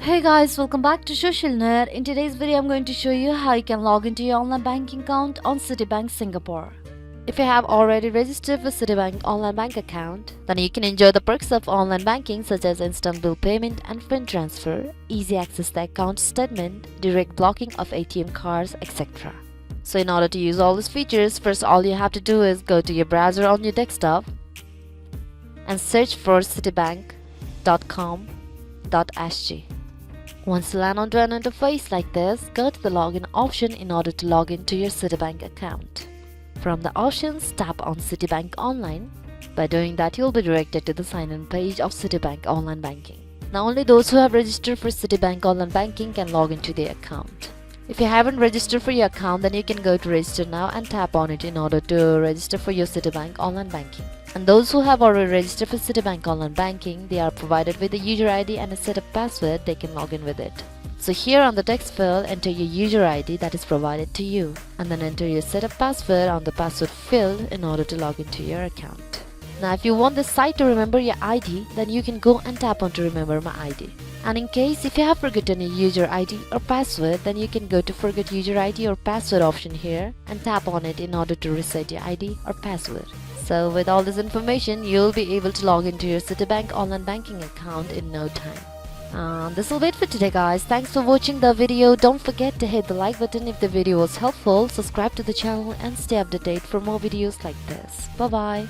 Hey guys, welcome back to Social Net. In today's video, I'm going to show you how you can log into your online banking account on Citibank Singapore. If you have already registered for Citibank Online Bank account, then you can enjoy the perks of online banking such as instant bill payment and PIN transfer, easy access to account statement, direct blocking of ATM cards, etc. So in order to use all these features, first all you have to do is go to your browser on your desktop and search for citibank.com.sg. Once you land onto an interface like this, go to the login option in order to log into your Citibank account. From the options, tap on Citibank Online. By doing that, you'll be directed to the sign-in page of Citibank Online Banking. Now only those who have registered for Citibank Online Banking can log into their account. If you haven't registered for your account, then you can go to register now and tap on it in order to register for your Citibank Online Banking. And those who have already registered for Citibank Online Banking, they are provided with a user ID and a set of password. They can log in with it. So here on the text field, enter your user ID that is provided to you, and then enter your set of password on the password field in order to log into your account. Now if you want this site to remember your ID, then you can go and tap on to remember my ID. And in case if you have forgotten your user ID or password, then you can go to forget user ID or password option here and tap on it in order to reset your ID or password. So with all this information, you'll be able to log into your Citibank Online Banking account in no time. This will be it for today guys. Thanks for watching the video. Don't forget to hit the like button if the video was helpful, subscribe to the channel and stay updated for more videos like this. Bye bye.